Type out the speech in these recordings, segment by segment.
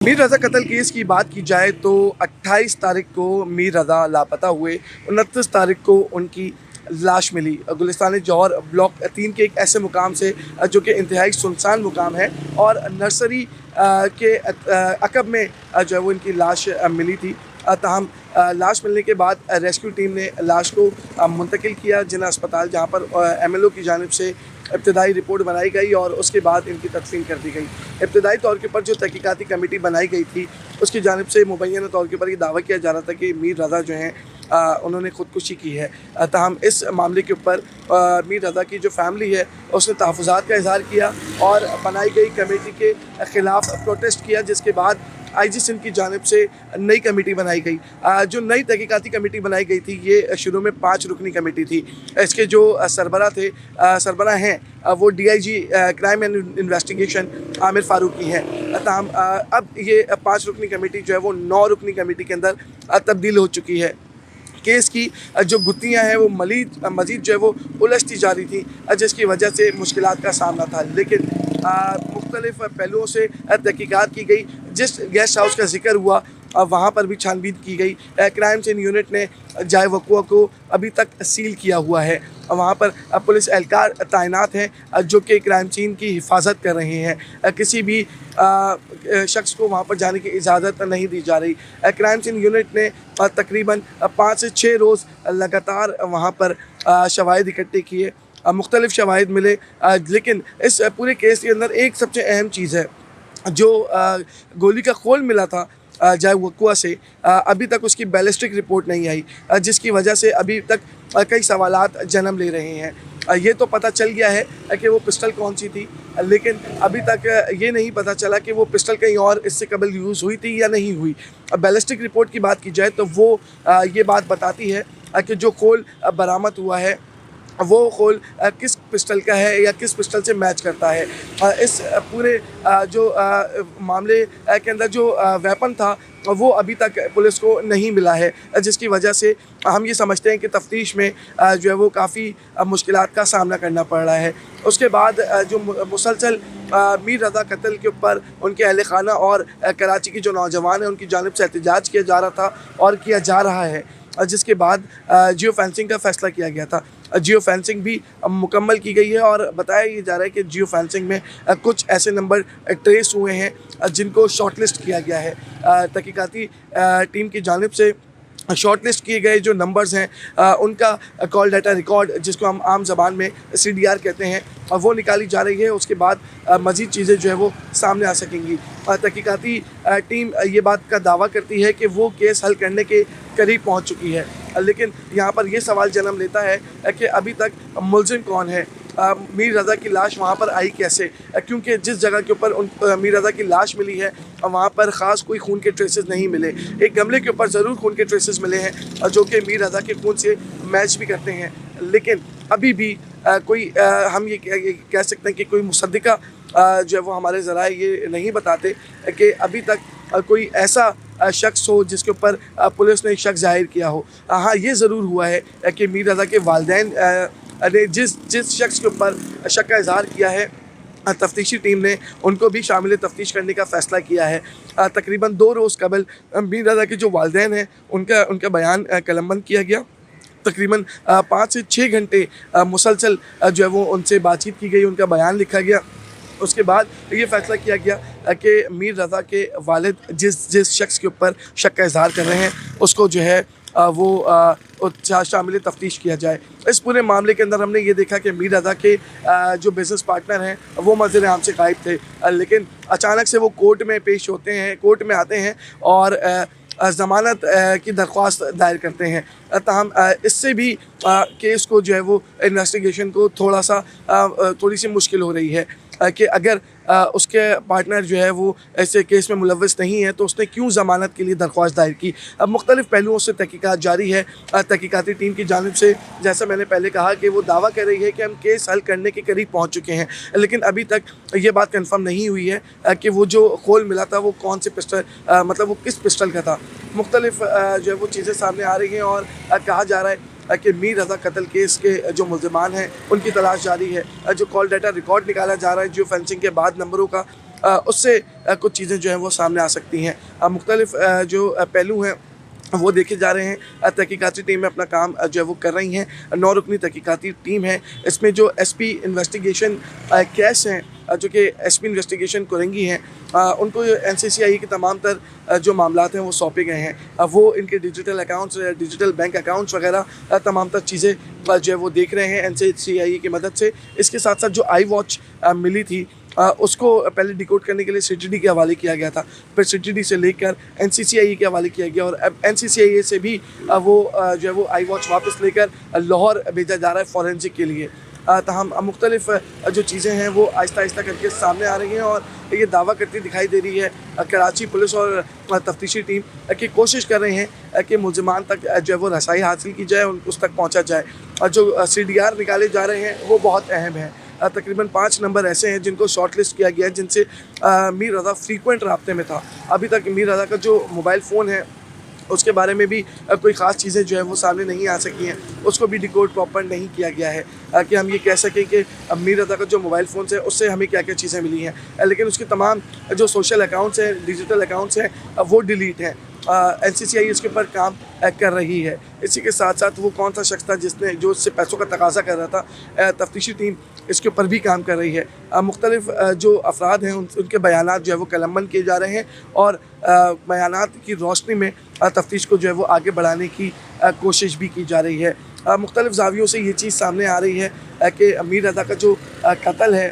मीर रज़ा कत्ल केस की बात की जाए तो 28 तारीख को मीर रज़ा लापता हुए। 29 तारीख को उनकी लाश मिली गुलिस्तान जौहर ब्लॉक 3 के एक ऐसे मुकाम से जो कि इंतहाई सुनसान मुकाम है और नर्सरी के अकब में जो है वो इनकी लाश मिली थी। ताहम लाश मिलने के बाद रेस्क्यू टीम ने लाश को मुंतकिल किया जिला अस्पताल, जहाँ पर MLO की जानिब से इब्तदाई रिपोर्ट बनाई गई और उसके बाद इनकी तदफीन कर दी गई। इब्तदाई तौर के ऊपर जो तहकीकाती कमेटी बनाई गई थी उसकी जानिब से मुबैना तौर के ऊपर ये दावा किया जा रहा था कि मीर रज़ा जो हैं उन्होंने ख़ुदकुशी की है। ताहम इस मामले के ऊपर मीर रज़ा की जो फैमिली है उसने तहफ़्फ़ुज़ात का इज़हार किया और बनाई गई कमेटी के ख़िलाफ़ प्रोटेस्ट किया, जिसके बाद IG सिंध की जानिब से नई कमेटी बनाई गई। जो नई तहकीकाती कमेटी बनाई गई थी ये शुरू में 5 रुकनी कमेटी थी। इसके जो सरबराह हैं वो DIG crime and investigation Aamir Farooqui हैं। ताहम अब ये 5 रुकनी कमेटी जो है वो 9 रुकनी कमेटी के अंदर तब्दील हो चुकी है। केस की जो गुत्थियाँ हैं वो मज़ीद जो है वो उलझती जा रही थी, जिसकी वजह से मुश्किलात का सामना था। लेकिन मुख्तलिफ़ पहलुओं से तहकीकात की गई। जिस गेस्ट हाउस का ज़िक्र हुआ वहाँ पर भी छानबीन की गई। क्राइम सीन यूनिट ने जाए वक़ुआ को अभी तक सील किया हुआ है। वहाँ पर पुलिस एहलकार तैनात हैं जो कि क्राइम सीन की हिफाजत कर रहे हैं। किसी भी शख्स को वहाँ पर जाने की इजाज़त नहीं दी जा रही। क्राइम सीन यूनिट ने तकरीबन 5 से 6 रोज़ लगातार वहाँ पर शवाहिद इकट्ठे किए, मुख्तलिफ़ शवाहिद मिले। लेकिन इस पूरे केस के अंदर एक सबसे अहम चीज़ है, जो गोली का खोल मिला था जाए वक़ुआ से, अभी तक उसकी बैलिस्टिक रिपोर्ट नहीं आई, जिसकी वजह से अभी तक कई सवालात जन्म ले रहे हैं। ये तो पता चल गया है कि वो पिस्टल कौन सी थी, लेकिन अभी तक ये नहीं पता चला कि वो पिस्टल कहीं और इससे कबल यूज़ हुई थी या नहीं हुई। बैलिस्टिक रिपोर्ट की बात की जाए तो वो ये बात बताती है कि जो खोल बरामद हुआ है वो खोल किस पिस्टल का है या किस पिस्टल से मैच करता है। इस पूरे जो मामले के अंदर जो वेपन था वो अभी तक पुलिस को नहीं मिला है, जिसकी वजह से हम ये समझते हैं कि तफ्तीश में जो है वो काफ़ी मुश्किलात का सामना करना पड़ रहा है। उसके बाद जो मुसलसल मीर रज़ा कत्ल के ऊपर उनके अहल खाना और कराची के जो नौजवान हैं उनकी जानिब से एहतजाज किया जा रहा था और किया जा रहा है, जिसके बाद जियो फेंसिंग का फ़ैसला किया गया था। जियो फेंसिंग भी मुकम्मल की गई है और बताया ये जा रहा है कि जियो फेंसिंग में कुछ ऐसे नंबर ट्रेस हुए हैं जिनको शॉर्टलिस्ट किया गया है। तहकीकाती टीम की जानिब से शॉर्टलिस्ट किए गए जो नंबर्स हैं उनका कॉल डाटा रिकॉर्ड, जिसको हम आम ज़बान में CDR कहते हैं, वो निकाली जा रही है। उसके बाद मज़ीद चीज़ें जो है वो सामने आ सकेंगी। तहकीकाती टीम ये बात का दावा करती है कि वो केस हल करने के करीब पहुंच चुकी है, लेकिन यहाँ पर ये सवाल जन्म लेता है कि अभी तक मुलजिम कौन है, मीर रज़ा की लाश वहाँ पर आई कैसे, क्योंकि जिस जगह के ऊपर मीर रज़ा की लाश मिली है वहाँ पर ख़ास कोई खून के ट्रेसेस नहीं मिले। एक गमले के ऊपर ज़रूर खून के ट्रेसेस मिले हैं जो कि मीर रज़ा के खून से मैच भी करते हैं, लेकिन अभी भी कोई हम ये कह सकते हैं कि कोई मुसद्दिका जो है वो हमारे ज़राए ये नहीं बताते कि अभी तक कोई ऐसा शख्स हो जिसके ऊपर पुलिस ने शक ज़ाहिर किया हो। हाँ, ये ज़रूर हुआ है कि मीर रज़ा के वालिदैन ने जिस शख्स के ऊपर शक का इज़हार किया है, तफ्तीशी टीम ने उनको भी शामिल तफ्तीश करने का फ़ैसला किया है। तकरीबन 2 रोज़ कबल मीर रज़ा के जो वालिदैन हैं उनका बयान कलमबंद किया गया। तकरीबन 5 से 6 घंटे मुसलसल जो है वो उनसे बातचीत की गई, उनका बयान लिखा गया। उसके बाद ये फ़ैसला किया गया कि मीर रज़ा के वालिद जिस शख्स के ऊपर शक का इज़हार कर रहे हैं उसको जो है वो शामिल तफ्तीश किया जाए। इस पूरे मामले के अंदर हमने ये देखा कि मीर रज़ा के जो बिज़नेस पार्टनर हैं वो मंज़िल आम से गायब थे, लेकिन अचानक से वो कोर्ट में आते हैं और ज़मानत की दरख्वास्त दायर करते हैं। ताहम इससे भी केस को जो है वो इन्वेस्टिगेशन को थोड़ी सी मुश्किल हो रही है कि अगर उसके पार्टनर जो है वो ऐसे केस में मुलव्वस नहीं है तो उसने क्यों ज़मानत के लिए दरख्वास्त दायर की। अब मुख्तलिफ़ पहलुओं से तहकीकात जारी है। तहकीकाती टीम की जानिब से जैसा मैंने पहले कहा कि वो दावा कर रही है कि हम केस हल करने के करीब पहुंच चुके हैं, लेकिन अभी तक ये बात कंफर्म नहीं हुई है कि वो जो खोल मिला था वो कौन से पिस्टल मतलब वो किस पिस्टल का था। मुख्तलिफ़ जो है वो चीज़ें सामने आ रही हैं और कहा जा रहा है कि मीर रज़ा कत्ल केस के जो मुल्ज़िमान हैं उनकी तलाश जारी है। जो कॉल डाटा रिकॉर्ड निकाला जा रहा है जियो फेंसिंग के बाद नंबरों का, उससे कुछ चीज़ें जो हैं वो सामने आ सकती हैं। मुख्तलिफ जो पहलू हैं वो देखे जा रहे हैं। तहकीकाती टीमें अपना काम जो है वो कर रही हैं। 9 रुकनी तहकीकाती टीम है। इसमें जो एसपी इन्वेस्टिगेशन कैस हैं, जो कि एसपी इन्वेस्टिगेशन कोरंगी हैं, उनको एनसीसीआई के तमाम तर जो मामलात हैं वो सौंपे गए हैं। वो इनके digital accounts, digital bank accounts वगैरह तमाम तर चीज़ें जो है वो देख रहे हैं एनसीसीआई की मदद से। इसके साथ साथ जो आई वॉच मिली थी उसको पहले डिकोड करने के लिए सीटीडी के हवाले किया गया था, फिर सीटीडी से लेकर एनसीसीआई के हवाले किया गया और अब एनसीसीआई से भी वो जो है वो आई वॉच वापस लेकर लाहौर भेजा जा रहा है फॉरेंसिक के लिए। तमाम मुख्तलिफ जो चीज़ें हैं वो आहिस्ता आहिस्ता करके सामने आ रही हैं और ये दावा करती दिखाई दे रही है। कराची पुलिस और तफ्तीशी टीम की कोशिश कर रहे हैं कि मुलज़मान तक जो है वो रसाई हासिल की जाए, उस तक पहुँचा जाए। और जो CDR निकाले जा रहे हैं वो बहुत अहम है। तकरीबन 5 नंबर ऐसे हैं जिनको शॉर्ट लिस्ट किया गया है, जिनसे मीर रज़ा फ्रीक्वेंट राब्ते में था। अभी तक मीर रज़ा का जो मोबाइल फ़ोन है उसके बारे में भी कोई ख़ास चीज़ें जो है वो सामने नहीं आ सकी हैं, उसको भी डिकोड प्रॉपर नहीं किया गया है कि हम ये कह सकें कि मीर रज़ा का जो मोबाइल फ़ोन्स है उससे हमें क्या क्या चीज़ें मिली हैं। लेकिन उसके तमाम जो सोशल अकाउंट्स हैं, डिजिटल अकाउंट्स हैं, वो डिलीट हैं। एनसीसीआई इसके ऊपर काम कर रही है। इसी के साथ साथ वो कौन सा शख्स था जो उससे पैसों का तकाजा कर रहा था, तफ्तीशी टीम इसके ऊपर भी काम कर रही है। मुख्तलिफ जो अफराद हैं उनके बयानात जो है वो कलमबंद किए जा रहे हैं और बयानात की रोशनी में तफ्तीश को जो है वो आगे बढ़ाने की कोशिश भी की जा रही है। मुख्तलिफ ज़ावियों से ये चीज़ सामने आ रही है कि मीर रज़ा का जो कत्ल है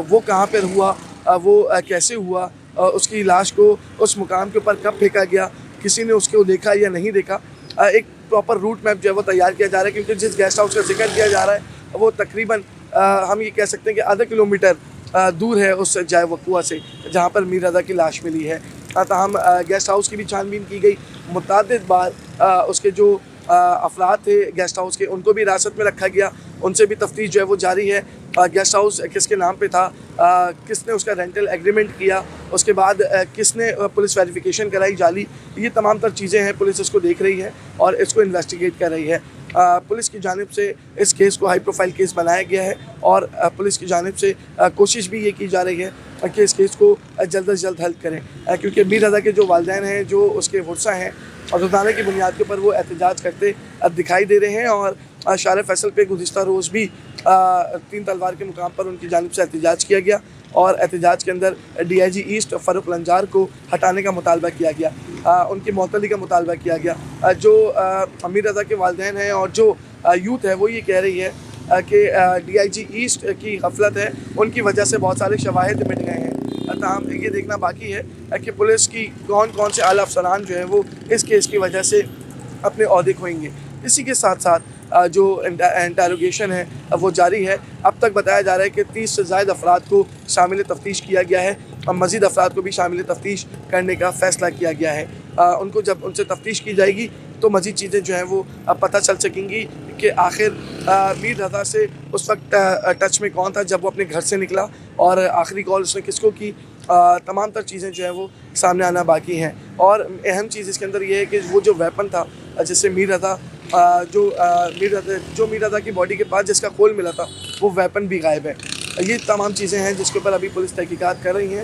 वो कहाँ पर हुआ, वो कैसे हुआ, उसकी लाश को उस मुकाम के ऊपर कब फेंका गया, किसी ने उसको देखा या नहीं देखा। एक प्रॉपर रूट मैप जो है वो तैयार किया जा रहा है, क्योंकि जिस गेस्ट हाउस का जिक्र किया जा रहा है वो तकरीबन हम ये कह सकते हैं कि आधा किलोमीटर दूर है उस जाए वक़ुआ से जहाँ पर मीर रज़ा की लाश मिली है। ताहम गेस्ट हाउस की भी छानबीन की गई। मुतअद्दिद बार उसके जो अफराद थे गेस्ट हाउस के, उनको भी हिरासत में रखा गया, उनसे भी तफ्तीश जो है वो जारी है। गेस्ट हाउस किसके नाम पे था, किसने उसका रेंटल एग्रीमेंट किया, उसके बाद किसने पुलिस वेरिफिकेशन कराई जाली, ये तमाम तर चीज़ें हैं। पुलिस इसको देख रही है और इसको इन्वेस्टिगेट कर रही है। पुलिस की जानिब से इस केस को हाई प्रोफाइल केस बनाया गया है और पुलिस की जानिब से कोशिश भी ये की जा रही है कि इस केस को जल्द अज जल्द हल करें, क्योंकि मीर रज़ा के जो वालिदैन हैं, जो उसके वर्सा हैं, और रोज़ाना की बुनियाद के ऊपर वो एहतजाज करते दिखाई दे रहे हैं। और शार फैसल पे गुज़िश्ता रोज़ भी 3 तलवार के मुकाम पर उनकी जानिब से एहतजाज किया गया और एहतजाज के अंदर DIG ईस्ट फ़ारूक लंजार को हटाने का मुतालबा किया गया, उनकी मअतली का मुतालबा किया गया। जो मीर रज़ा के वालिदैन हैं और जो यूथ है वो ये कह रही है कि DIG ईस्ट की गफलत है, उनकी वजह से बहुत सारे शवाहिद मिट गए हैं। ताहम ये देखना बाकी है कि पुलिस की कौन कौन से आला अफसरान जो हैं वो इस केस की वजह से अपने ओहदे खोएंगे। इसी के साथ साथ जो इंटेरोगेशन है वो जारी है। अब तक बताया जा रहा है कि 30 से ज़ायद अफराद को शामिल तफ्तीश किया गया है और मज़ीद अफराद को भी शामिल तफ्तीश करने का फ़ैसला किया गया है। उनको जब उनसे तफ्तीश की जाएगी तो मज़ीद चीज़ें जो हैं वो पता चल सकेंगी कि आखिर मीर रज़ा से उस वक्त टच में कौन था जब वो अपने घर से निकला और आखिरी कॉल उसने किसको की। तमाम तर चीज़ें जो हैं वो सामने आना बाकी हैं। और अहम चीज़ इसके अंदर ये है कि वो जो वेपन था जिससे मीर रज़ा जो मीर रज़ा की बॉडी के पास जिसका खोल मिला था वो वेपन भी गायब है। ये तमाम चीज़ें हैं जिसके ऊपर अभी पुलिस तहकीकात कर रही हैं।